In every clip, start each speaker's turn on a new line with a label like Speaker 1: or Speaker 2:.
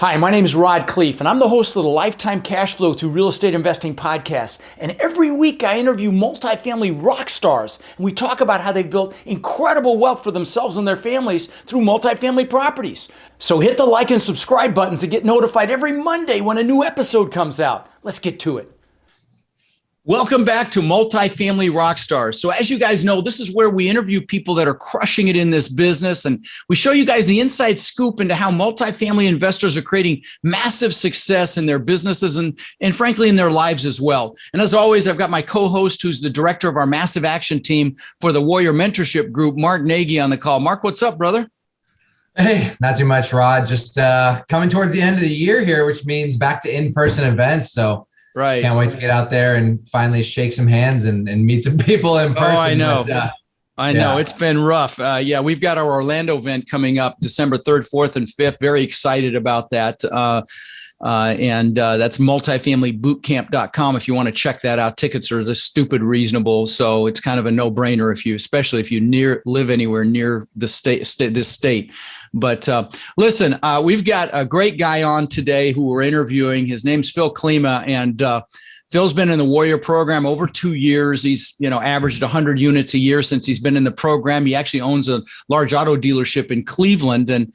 Speaker 1: Hi, my name is Rod Khleif, and I'm the host of the Lifetime Cash Flow Through Real Estate Investing podcast. And every week I interview multifamily rock stars, and we talk about how they've built incredible wealth for themselves and their families through multifamily properties. So hit the like and subscribe buttons to get notified every Monday when a new episode comes out. Let's get to it. Welcome back to Multifamily Rockstars. So as you guys know, this is where we interview people that are crushing it in this business, and we show you guys the inside scoop into how multifamily investors are creating massive success in their businesses and frankly in their lives as well. And as always, I've got my co-host who's the director of our massive action team for the Warrior Mentorship Group, Mark Nagy, on the call. Mark, what's up, brother?
Speaker 2: Hey, not too much, Rod. Just coming towards the end of the year here, which means back to in-person events. So
Speaker 1: right.
Speaker 2: Can't wait to get out there and finally shake some hands and meet some people in person.
Speaker 1: Oh, I know.
Speaker 2: But,
Speaker 1: I know. It's been rough. We've got our Orlando event coming up December 3rd, 4th, and 5th. Very excited about that. That's multifamilybootcamp.com if you want to check that out. Tickets are this stupid reasonable. So it's kind of a no-brainer especially if you live anywhere near this state. But listen, we've got a great guy on today who we're interviewing. His name's Phil Klima, and Phil's been in the Warrior program over 2 years. He's, averaged 100 units a year since he's been in the program. He actually owns a large auto dealership in Cleveland, and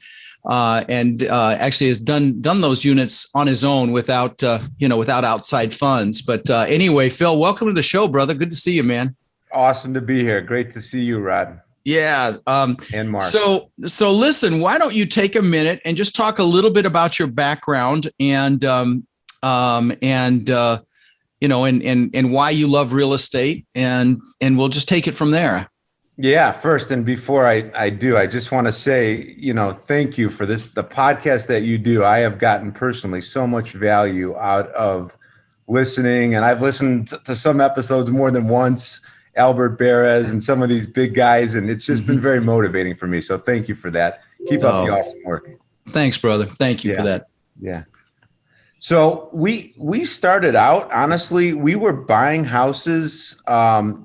Speaker 1: actually has done those units on his own without outside funds. But anyway, Phil, welcome to the show, brother. Good to see you, man.
Speaker 3: Awesome to be here. Great to see you, Rod.
Speaker 1: Yeah.
Speaker 3: And Mark.
Speaker 1: So listen, why don't you take a minute and just talk a little bit about your background and why you love real estate, and we'll just take it from there.
Speaker 3: Yeah. First, and before I do, I just want to say, thank you for the podcast that you do. I have gotten personally so much value out of listening, and I've listened to some episodes more than once, Albert Perez and some of these big guys, and it's just been very motivating for me. So thank you for that. Keep up the awesome work.
Speaker 1: Thanks, brother. Thank you for that.
Speaker 3: Yeah. So we started out, honestly, we were buying houses, in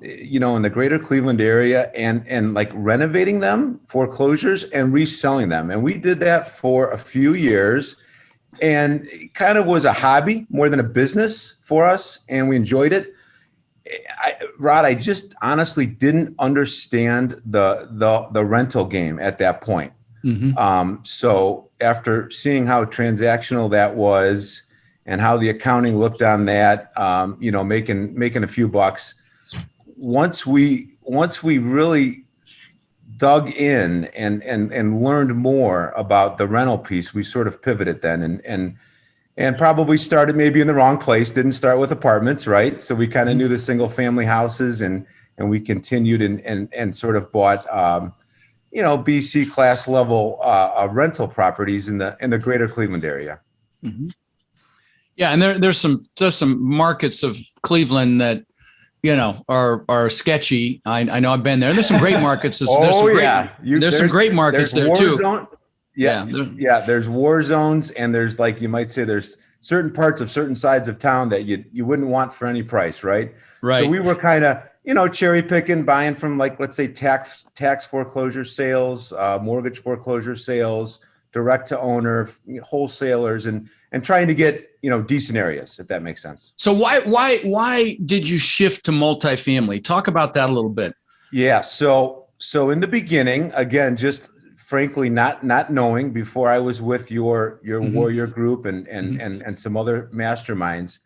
Speaker 3: the greater Cleveland area and like renovating them, foreclosures, and reselling them. And we did that for a few years, and it kind of was a hobby more than a business for us, and we enjoyed it. Rod, I just honestly didn't understand the rental game at that point. Mm-hmm. So after seeing how transactional that was and how the accounting looked on that, making a few bucks, once we really dug in and learned more about the rental piece, we sort of pivoted then and probably started maybe in the wrong place. Didn't start with apartments, right? So we kind of knew the single family houses, and we continued and sort of bought BC class level rental properties in the greater Cleveland area.
Speaker 1: Mm-hmm. Yeah, and there's some markets of Cleveland that are sketchy. I know I've been there. And there's some great markets. There's some great markets there too.
Speaker 3: Yeah. There's war zones, and there's, like, you might say, there's certain parts of certain sides of town that you wouldn't want for any price, right?
Speaker 1: Right.
Speaker 3: So we were kind of, cherry picking, buying from, like, let's say tax foreclosure sales, mortgage foreclosure sales, direct to owner, wholesalers, and trying to get, decent areas, if that makes sense.
Speaker 1: So why did you shift to multifamily? Talk about that a little bit.
Speaker 3: Yeah. So in the beginning, again, just frankly, not knowing, before I was with your mm-hmm. Warrior group and some other masterminds,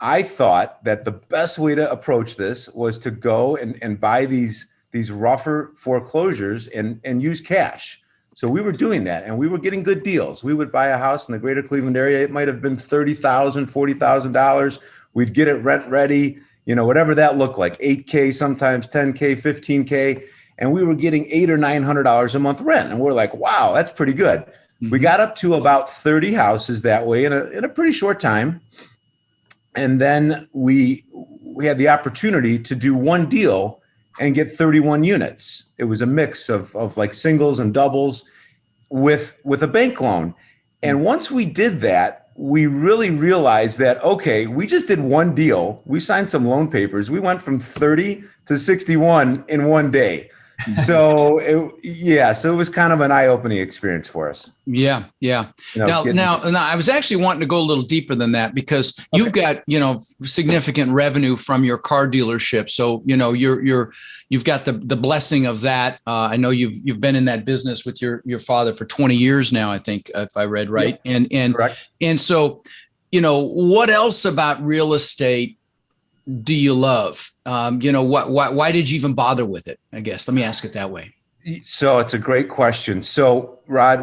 Speaker 3: I thought that the best way to approach this was to go and buy these rougher foreclosures and use cash. So we were doing that, and we were getting good deals. We would buy a house in the greater Cleveland area. It might have been $30,000, $40,000. We'd get it rent ready, whatever that looked like, $8K, sometimes $10K, $15K. And we were getting $800 or $900 a month rent. And we're like, wow, that's pretty good. Mm-hmm. We got up to about 30 houses that way in a pretty short time. And then we had the opportunity to do one deal and get 31 units. It was a mix of like singles and doubles with a bank loan. And once we did that, we really realized that, okay, we just did one deal. We signed some loan papers. We went from 30 to 61 in one day. So so it was kind of an eye-opening experience for us.
Speaker 1: Yeah. Now, I was actually wanting to go a little deeper than that because you've got, significant revenue from your car dealership. So, you've got the blessing of that. I know you've been in that business with your father for 20 years now, I think, if I read right.
Speaker 3: Yeah,
Speaker 1: and
Speaker 3: correct.
Speaker 1: And so, what else about real estate do you love? Why did you even bother with it? I guess, let me ask it that way.
Speaker 3: So it's a great question. So Rod,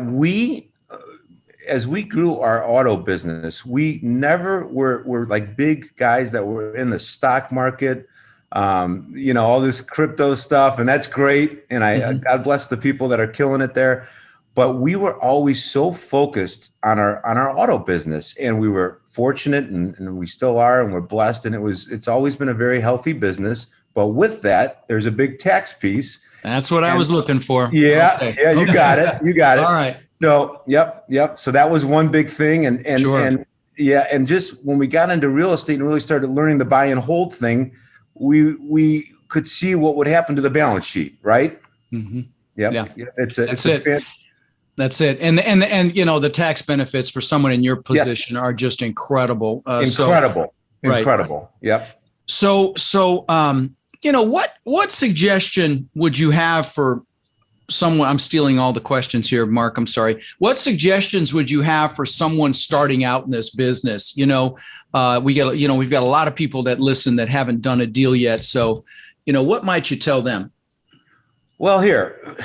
Speaker 3: as we grew our auto business, we never were like big guys that were in the stock market, all this crypto stuff, and that's great. And God bless the people that are killing it there. But we were always so focused on our auto business, and we were fortunate, and we still are, and we're blessed. And it's always been a very healthy business. But with that, there's a big tax piece.
Speaker 1: That's what I was looking for.
Speaker 3: Yeah,
Speaker 1: okay.
Speaker 3: Yeah, you got it. You got it.
Speaker 1: All right.
Speaker 3: So, yep. So that was one big thing, and
Speaker 1: sure.
Speaker 3: and just when we got into real estate and really started learning the buy and hold thing, we could see what would happen to the balance sheet, right?
Speaker 1: Mm-hmm.
Speaker 3: Yep.
Speaker 1: Yeah.
Speaker 3: That's
Speaker 1: it. That's it. And the tax benefits for someone in your position are just incredible.
Speaker 3: Incredible.
Speaker 1: Right.
Speaker 3: Yep.
Speaker 1: So, what suggestion would you have for someone? I'm stealing all the questions here, Mark. I'm sorry. What suggestions would you have for someone starting out in this business? We've got a lot of people that listen that haven't done a deal yet. So, what might you tell them?
Speaker 3: Well, here,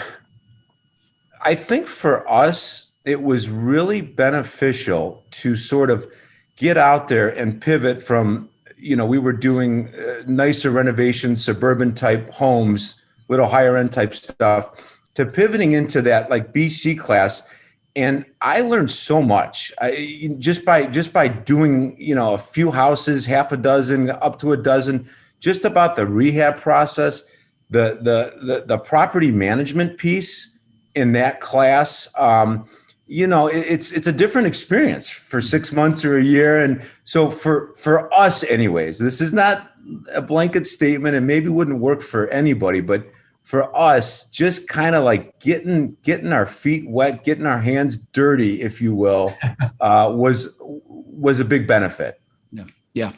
Speaker 3: I think for us, it was really beneficial to sort of get out there and pivot from, we were doing nicer renovations, suburban type homes, little higher end type stuff, to pivoting into that like BC class. And I learned so much just by doing, a few houses, half a dozen, up to a dozen, just about the rehab process, the property management piece in that class. It's a different experience for 6 months or a year. And so for us anyways, this is not a blanket statement and maybe wouldn't work for anybody, but for us, just kind of like getting our feet wet, getting our hands dirty, if you will, was a big benefit.
Speaker 1: Yeah.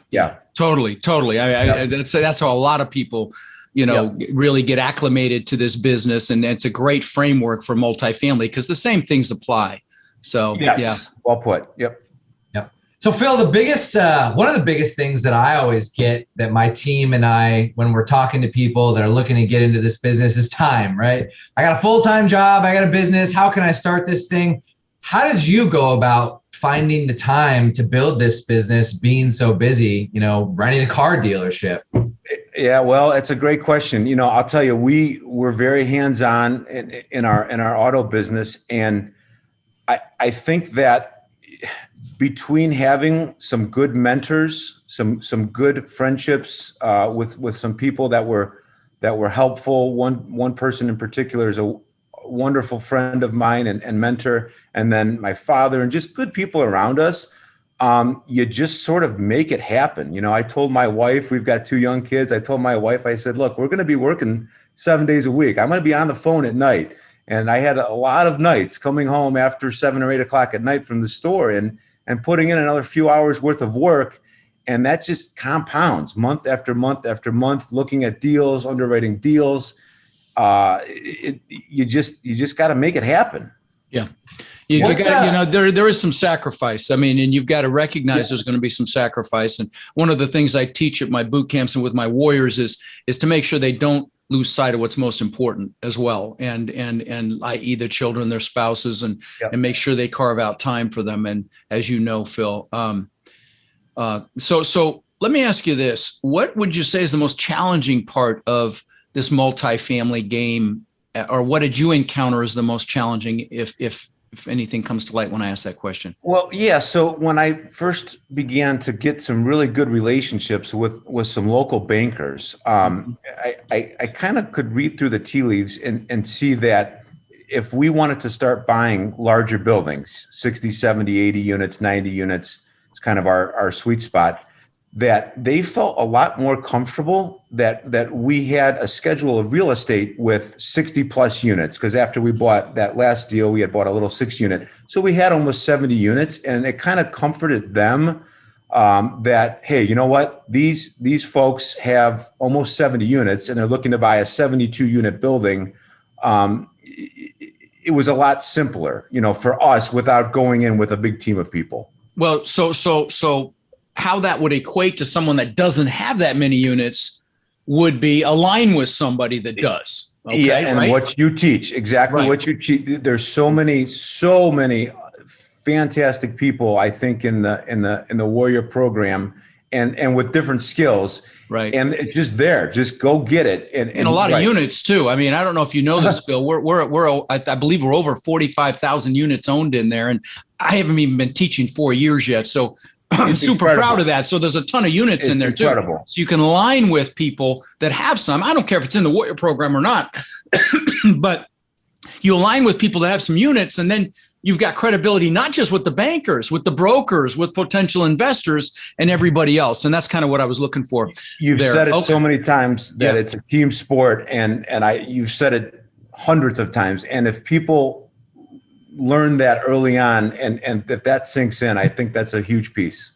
Speaker 1: Totally. That's how a lot of people, really get acclimated to this business. And it's a great framework for multifamily because the same things apply. So,
Speaker 3: yes.
Speaker 1: Yeah.
Speaker 3: Well put. Yep.
Speaker 2: So Phil, one of the biggest things that I always get that my team and I, when we're talking to people that are looking to get into this business, is time, right? I got a full-time job. I got a business. How can I start this thing? How did you go about finding the time to build this business, being so busy, running a car dealership?
Speaker 3: Yeah, well, it's a great question. I'll tell you, we were very hands-on in our auto business. And I think that between having some good mentors, some good friendships with some people that were helpful. One person in particular is a wonderful friend of mine and mentor, and then my father, and just good people around us. You just sort of make it happen. I told my wife, we've got 2 young kids. I told my wife, I said, look, we're going to be working 7 days a week. I'm going to be on the phone at night. And I had a lot of nights coming home after 7 or 8 o'clock at night from the store and putting in another few hours worth of work. And that just compounds month after month after month, looking at deals, underwriting deals. You just got to make it happen.
Speaker 1: Yeah. There is some sacrifice. I mean, and you've got to recognize there's going to be some sacrifice. And one of the things I teach at my boot camps and with my warriors is to make sure they don't lose sight of what's most important as well. And i.e. their children, their spouses, and make sure they carve out time for them. And as you know, Phil, so let me ask you this. What would you say is the most challenging part of this multifamily game, or what did you encounter as the most challenging, if anything comes to light when I ask that question?
Speaker 3: Well, yeah. So when I first began to get some really good relationships with some local bankers, I kind of could read through the tea leaves and see that if we wanted to start buying larger buildings, 60, 70, 80 units, 90 units, it's kind of our sweet spot. that they felt a lot more comfortable that we had a schedule of real estate with 60 plus units. Because after we bought that last deal, we had bought a little 6-unit. So we had almost 70 units, and it kind of comforted them that, hey, you know what? These folks have almost 70 units and they're looking to buy a 72 unit building. It was a lot simpler, for us without going in with a big team of people.
Speaker 1: Well, so how that would equate to someone that doesn't have that many units would be align with somebody that does. Okay,
Speaker 3: yeah, and
Speaker 1: right?
Speaker 3: What you teach, exactly
Speaker 1: right.
Speaker 3: What you teach. There's so many fantastic people, I think, in the Warrior program, and with different skills.
Speaker 1: Right.
Speaker 3: And it's just there. Just go get it. And
Speaker 1: a lot of units too. I mean, I don't know if you know this, Phil. I believe we're over 45,000 units owned in there, and I haven't even been teaching 4 years yet. So I'm super proud of that. So there's a ton of units in there too. So you can align with people that have some. I don't care if it's in the Warrior program or not, but you align with people that have some units, and then you've got credibility, not just with the bankers, with the brokers, with potential investors and everybody else. And that's kind of what I was looking for.
Speaker 3: You've said it so many times that it's a team sport, and you've said it hundreds of times. And if people learn that early on and that sinks in, I think that's a huge piece.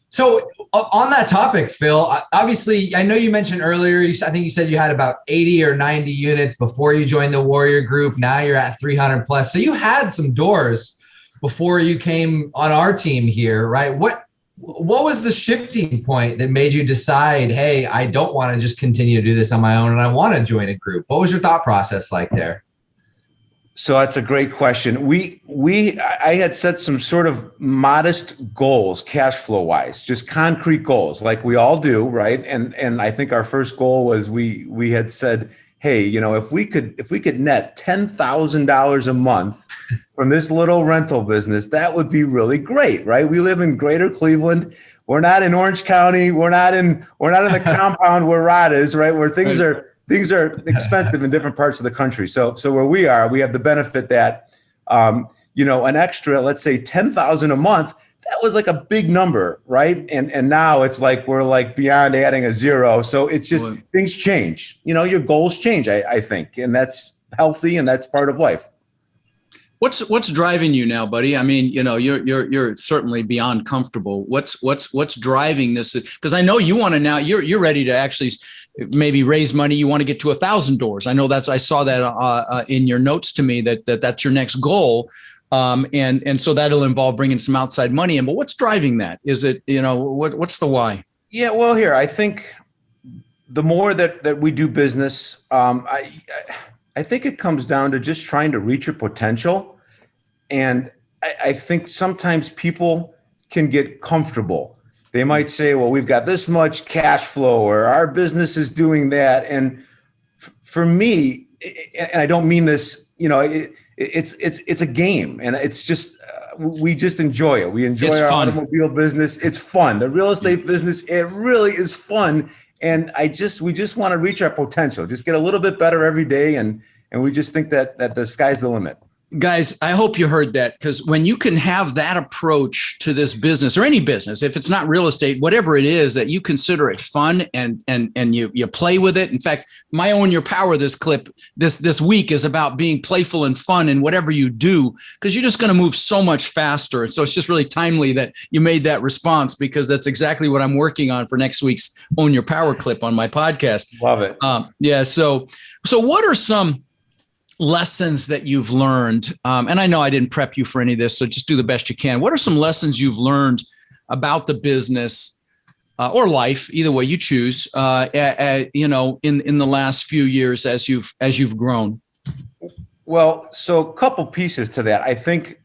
Speaker 2: So on that topic, Phil, obviously, I know you mentioned earlier, I think you said you had about 80 or 90 units before you joined the Warrior Group. Now you're at 300 plus. So you had some doors before you came on our team here, right? What was the shifting point that made you decide, hey, I don't want to just continue to do this on my own and I want to join a group? What was your thought process like there?
Speaker 3: So that's a great question. I had set some sort of modest goals, cash flow wise, just concrete goals, like we all do, right? And I think our first goal was we had said, hey, if we could net $10,000 a month from this little rental business, that would be really great, right? We live in Greater Cleveland. We're not in Orange County. We're not in the compound where Rod is, right? Where things are expensive in different parts of the country. So where we are, we have the benefit that, an extra, let's say 10,000 a month, that was like a big number, right? And now it's like, we're like beyond adding a zero. So it's just, things change, your goals change, I think, and that's healthy and that's part of life.
Speaker 1: What's driving you now, buddy? I mean, you're certainly beyond comfortable. What's driving this? Because I know you want to now. You're ready to actually maybe raise money. You want to get to 1,000 doors. I know I saw that in your notes to me that's your next goal, and so that'll involve bringing some outside money in. But what's driving that? Is it what's the why?
Speaker 3: Yeah, well, here I think the more that we do business, I think it comes down to just trying to reach your potential. And I think sometimes people can get comfortable. They might say, well, we've got this much cash flow or our business is doing that. And for me, and I don't mean this, it's a game, and it's just, we just enjoy it. We enjoy our automobile business. It's fun. The real estate business, it really is fun. And we just want to reach our potential, just get a little bit better every day. And we just think that the sky's the limit.
Speaker 1: Guys, I hope you heard that, because when you can have that approach to this business or any business, if it's not real estate, whatever it is, that you consider it fun and you play with it. In fact, my Own Your Power, this clip this week is about being playful and fun in whatever you do, because you're just going to move so much faster. And so it's just really timely that you made that response, because that's exactly what I'm working on for next week's Own Your Power clip on my podcast.
Speaker 3: Love it.
Speaker 1: So what are some lessons that you've learned? And I know I didn't prep you for any of this, so just do the best you can. What are some lessons you've learned about the business or life, either way you choose, in the last few years as you've grown?
Speaker 3: Well, so a couple pieces to that. I think,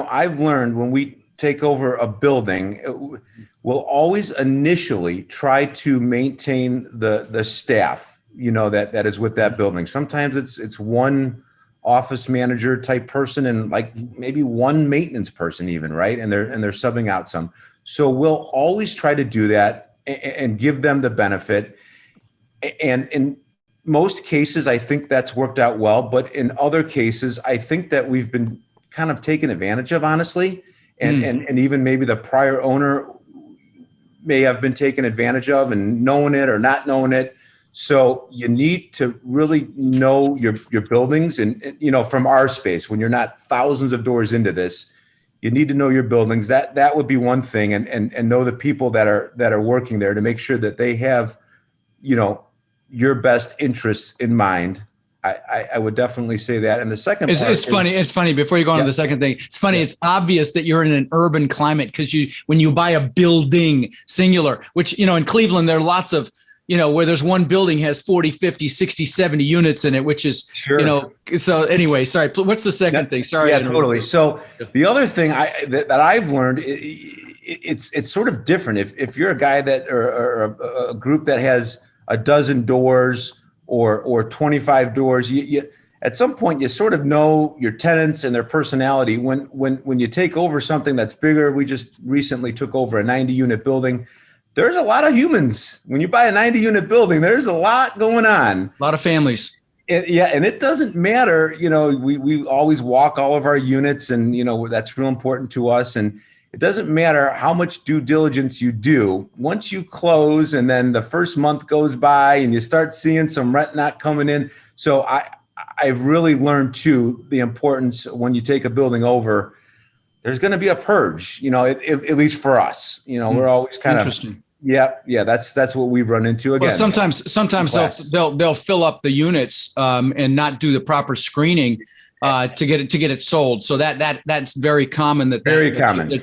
Speaker 3: I've learned when we take over a building, we'll always initially try to maintain the staff, that is with that building. Sometimes it's one office manager type person and like maybe one maintenance person even, right? And they're subbing out some. So we'll always try to do that and give them the benefit. And in most cases, I think that's worked out well. But in other cases, I think that we've been kind of taken advantage of, honestly. And even maybe the prior owner may have been taken advantage of and knowing it or not knowing it. So you need to really know your buildings, and from our space, when you're not thousands of doors into this, you need to know your buildings. That would be one thing, and know the people that are working there to make sure that they have, your best interests in mind. I would definitely say that. And the second part
Speaker 1: it's funny before you go on to the second thing, it's funny. It's obvious that you're in an urban climate because when you buy a building singular, which, in Cleveland, there are lots of, where there's one building has 40, 50, 60, 70 units in it, which is,
Speaker 3: sure.
Speaker 1: So anyway, sorry. What's the second thing? Sorry.
Speaker 3: Yeah, totally. So the other thing that I've learned, it's sort of different. If you're a guy or a group that has a dozen doors or 25 doors, you at some point you sort of know your tenants and their personality. When you take over something that's bigger, we just recently took over a 90 unit building. There's a lot of humans. When you buy a 90 unit building, there's a lot going on.
Speaker 1: A lot of families.
Speaker 3: And it doesn't matter. We always walk all of our units, and that's real important to us. And it doesn't matter how much due diligence you do. Once you close, and then the first month goes by, and you start seeing some rent not coming in. So I've really learned too the importance when you take a building over. There's going to be a purge, at least for us. We're always kind of
Speaker 1: interesting.
Speaker 3: Yeah. That's what we've run into again.
Speaker 1: Well, sometimes they'll fill up the units and not do the proper screening to get it sold. So that's very common. That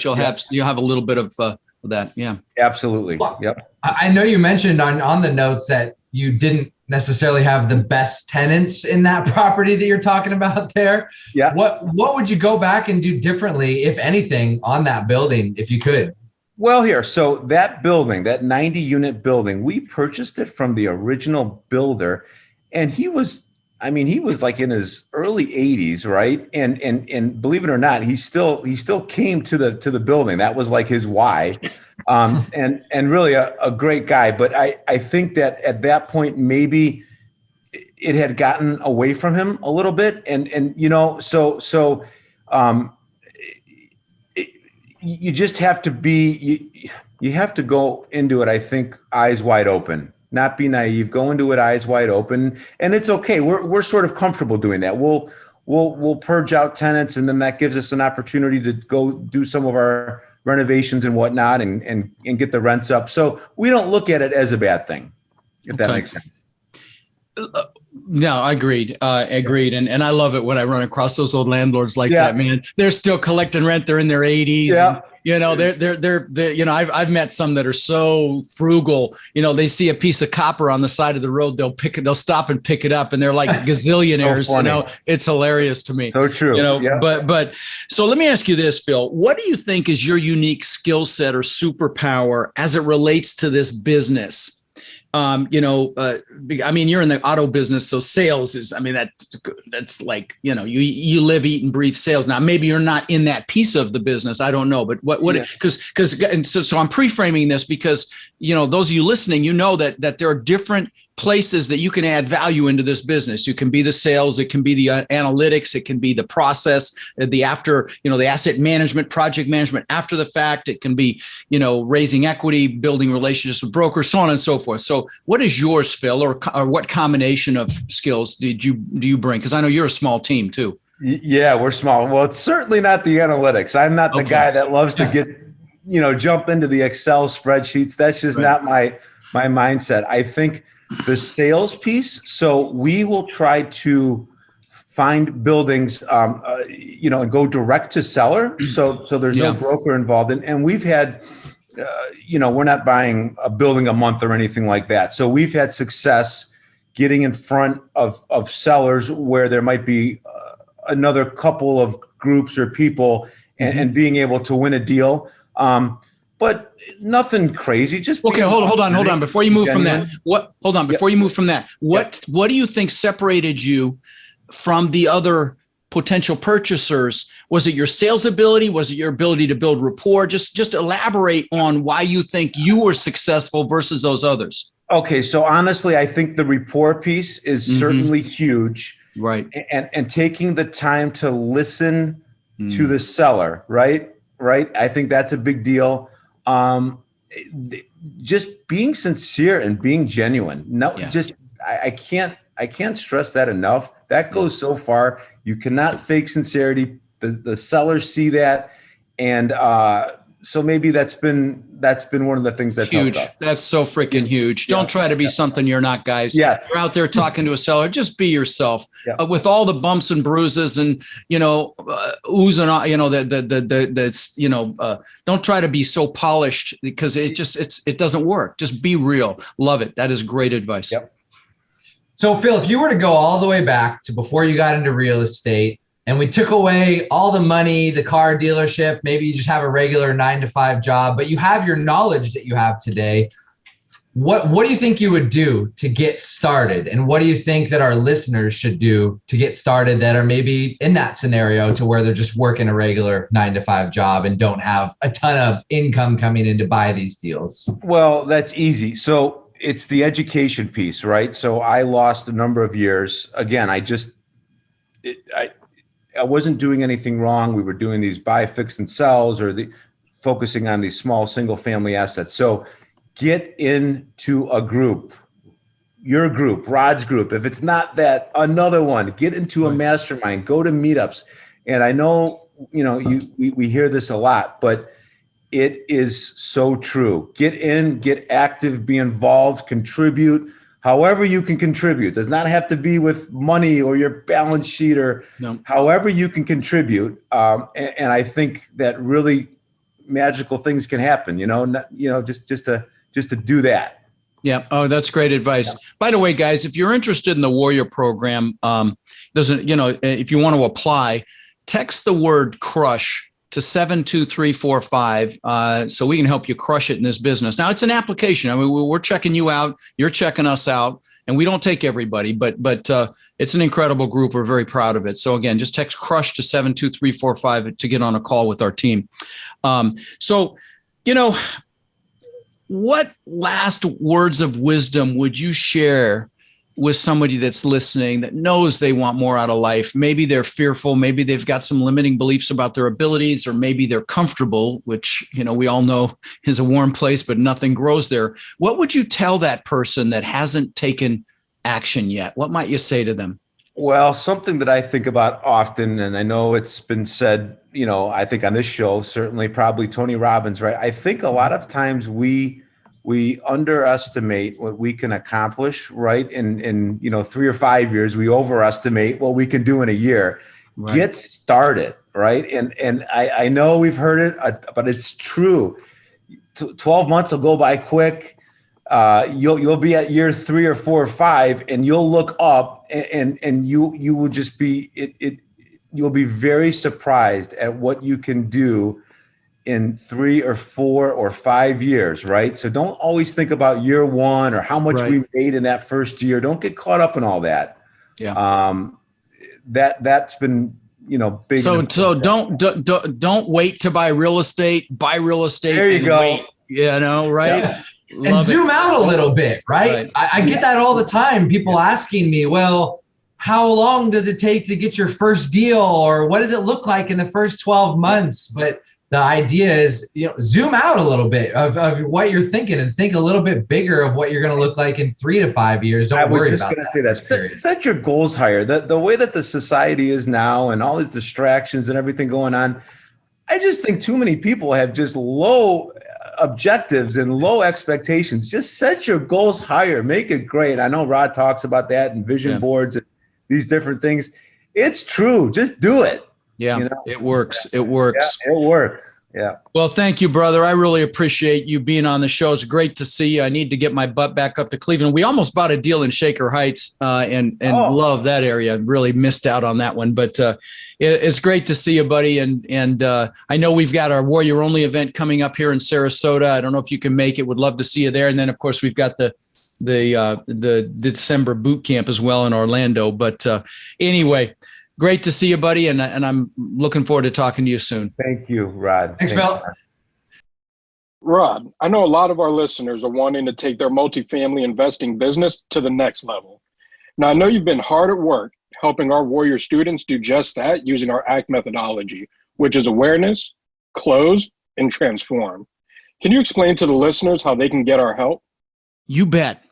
Speaker 1: you'll have a little bit of that. Yeah,
Speaker 3: absolutely.
Speaker 2: Well,
Speaker 3: yep.
Speaker 2: I know you mentioned on the notes that you didn't necessarily have the best tenants in that property that you're talking about there.
Speaker 3: Yeah.
Speaker 2: What would you go back and do differently, if anything, on that building, if you could?
Speaker 3: Well, so that building, that 90 unit building, we purchased it from the original builder, and he was like in his early 80s, right? And believe it or not, he still came to the building. That was like his why. And really a great guy. But I think that at that point, maybe it had gotten away from him a little bit. You just have to you have to go into it, I think, eyes wide open, not be naive, go into it eyes wide open. And it's okay. We're sort of comfortable doing that. We'll purge out tenants, and then that gives us an opportunity to go do some of our renovations and whatnot and get the rents up. So we don't look at it as a bad thing, if that makes sense.
Speaker 1: No, agreed. And I love it when I run across those old landlords like that, man. They're still collecting rent. They're in their 80s.
Speaker 3: Yeah.
Speaker 1: And, they're I've met some that are so frugal, they see a piece of copper on the side of the road. They'll stop and pick it up, and they're like gazillionaires.
Speaker 3: So
Speaker 1: it's hilarious to me.
Speaker 3: So true.
Speaker 1: But so let me ask you this, Phil, what do you think is your unique skill set or superpower as it relates to this business? You're in the auto business, so sales is, that's like, you live, eat, and breathe sales. Now, maybe you're not in that piece of the business. I don't know, but so I'm pre-framing this because, those of you listening, that there are different places that you can add value into this business. You can be the sales, it can be the analytics, it can be the process, the asset management, project management after the fact. It can be, raising equity, building relationships with brokers, so on and so forth. So what is yours, Phil, or what combination of skills do you bring? Because I know you're a small team too.
Speaker 3: Yeah, we're small. Well, it's certainly not the analytics. I'm not the guy that loves to get, jump into the Excel spreadsheets. That's just not my mindset. I think the sales piece. So we will try to find buildings, and go direct to seller. So there's no broker involved. And we've had, we're not buying a building a month or anything like that. So we've had success getting in front of sellers where there might be another couple of groups or people and being able to win a deal. But nothing crazy. Just
Speaker 1: okay. Hold on. Before you move from that, what do you think separated you from the other potential purchasers? Was it your sales ability? Was it your ability to build rapport? Just elaborate on why you think you were successful versus those others.
Speaker 3: Okay. So honestly, I think the rapport piece is certainly huge.
Speaker 1: Right.
Speaker 3: And taking the time to listen to the seller, right? I think that's a big deal. just being sincere and being genuine. No, just I can't stress that enough. That goes so far. You cannot fake sincerity. The sellers see that, and so maybe that's been one of the things that's
Speaker 1: huge. That's so freaking huge. Don't try to be something you're not, guys.
Speaker 3: Yes.
Speaker 1: You're out there talking to a seller. Just be yourself with all the bumps and bruises and, oohs and, that's, don't try to be so polished because it doesn't work. Just be real. Love it. That is great advice.
Speaker 2: Yep. So Phil, if you were to go all the way back to before you got into real estate, and we took away all the money, the car dealership, maybe you just have a regular 9-to-5 job, but you have your knowledge that you have today. What do you think you would do to get started? And what do you think that our listeners should do to get started that are maybe in that scenario to where they're just working a regular 9-to-5 job and don't have a ton of income coming in to buy these deals?
Speaker 3: Well, that's easy. So it's the education piece, right? So I lost a number of years. Again, I wasn't doing anything wrong. We were doing these buy, fix, and sells, or focusing on these small single family assets. So get into a group, your group, Rod's group. If it's not that, another one. Get into a mastermind. Go to meetups. And I know we hear this a lot, but it is so true. Get in, get active, be involved, contribute. However you can contribute. Does not have to be with money or your balance sheet or however you can contribute. And I think that really magical things can happen, just to do that.
Speaker 1: Yeah. Oh, that's great advice. Yeah. By the way, guys, if you're interested in the Warrior program, if you want to apply, text the word crush to 72345, so we can help you crush it in this business. Now, it's an application. I mean, we're checking you out. You're checking us out, and we don't take everybody, but it's an incredible group. We're very proud of it. So again, just text crush to 72345 to get on a call with our team. What last words of wisdom would you share with somebody that's listening that knows they want more out of life? Maybe they're fearful. Maybe they've got some limiting beliefs about their abilities, or maybe they're comfortable, which, we all know is a warm place, but nothing grows there. What would you tell that person that hasn't taken action yet? What might you say to them?
Speaker 3: Well, something that I think about often, and I know it's been said, I think on this show, certainly probably Tony Robbins, right? I think a lot of times we underestimate what we can accomplish, right? In 3 or 5 years, we overestimate what we can do in a year. Right. Get started, right? And I know we've heard it, but it's true. 12 months will go by quick. You'll be at year 3 or 4 or 5, and you'll look up, and you will just be you'll be very surprised at what you can do in 3 or 4 or 5 years, right? So don't always think about year one or how much we made in that first year. Don't get caught up in all that. Yeah. That's been, big. So
Speaker 1: don't wait to buy real estate. Buy real estate.
Speaker 3: There you go.
Speaker 1: Wait, right?
Speaker 2: Yeah. And zoom out a little bit, right? I get that all the time. People asking me, well, how long does it take to get your first deal? Or what does it look like in the first 12 months? But the idea is, zoom out a little bit of what you're thinking and think a little bit bigger of what you're going to look like in 3 to 5 years. Don't worry about that. I was just going to say that.
Speaker 3: Set your goals higher. The way that the society is now and all these distractions and everything going on, I just think too many people have just low objectives and low expectations. Just set your goals higher. Make it great. I know Rod talks about that and vision boards and these different things. It's true. Just do it.
Speaker 1: Yeah, it works. It works.
Speaker 3: Yeah, it works. Yeah.
Speaker 1: Well, thank you, brother. I really appreciate you being on the show. It's great to see you. I need to get my butt back up to Cleveland. We almost bought a deal in Shaker Heights and love that area. Really missed out on that one, but it's great to see you, buddy. And I know we've got our Warrior Only event coming up here in Sarasota. I don't know if you can make it. Would love to see you there. And then, of course, we've got the December boot camp as well in Orlando. But anyway. Great to see you, buddy, and I'm looking forward to talking to you soon.
Speaker 3: Thank you, Rod.
Speaker 2: Thanks, Phil.
Speaker 4: Rod, I know a lot of our listeners are wanting to take their multifamily investing business to the next level. Now, I know you've been hard at work helping our Warrior students do just that using our ACT methodology, which is awareness, close, and transform. Can you explain to the listeners how they can get our help?
Speaker 1: You bet.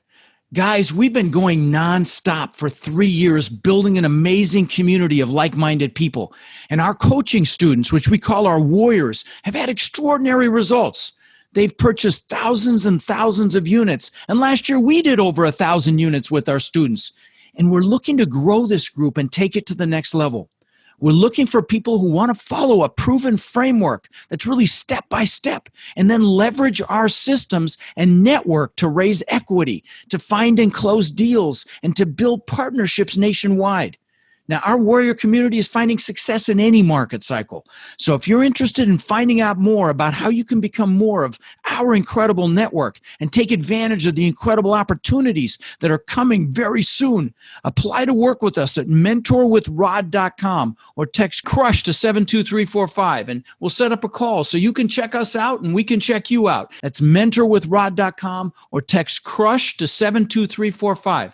Speaker 1: Guys, we've been going nonstop for 3 years, building an amazing community of like-minded people. And our coaching students, which we call our warriors, have had extraordinary results. They've purchased thousands and thousands of units. And last year, we did over 1,000 units with our students. And we're looking to grow this group and take it to the next level. We're looking for people who want to follow a proven framework that's really step by step, and then leverage our systems and network to raise equity, to find and close deals, and to build partnerships nationwide. Now, our warrior community is finding success in any market cycle. So if you're interested in finding out more about how you can become more of our incredible network and take advantage of the incredible opportunities that are coming very soon, apply to work with us at mentorwithrod.com or text CRUSH to 72345, and we'll set up a call so you can check us out and we can check you out. That's mentorwithrod.com or text CRUSH to 72345.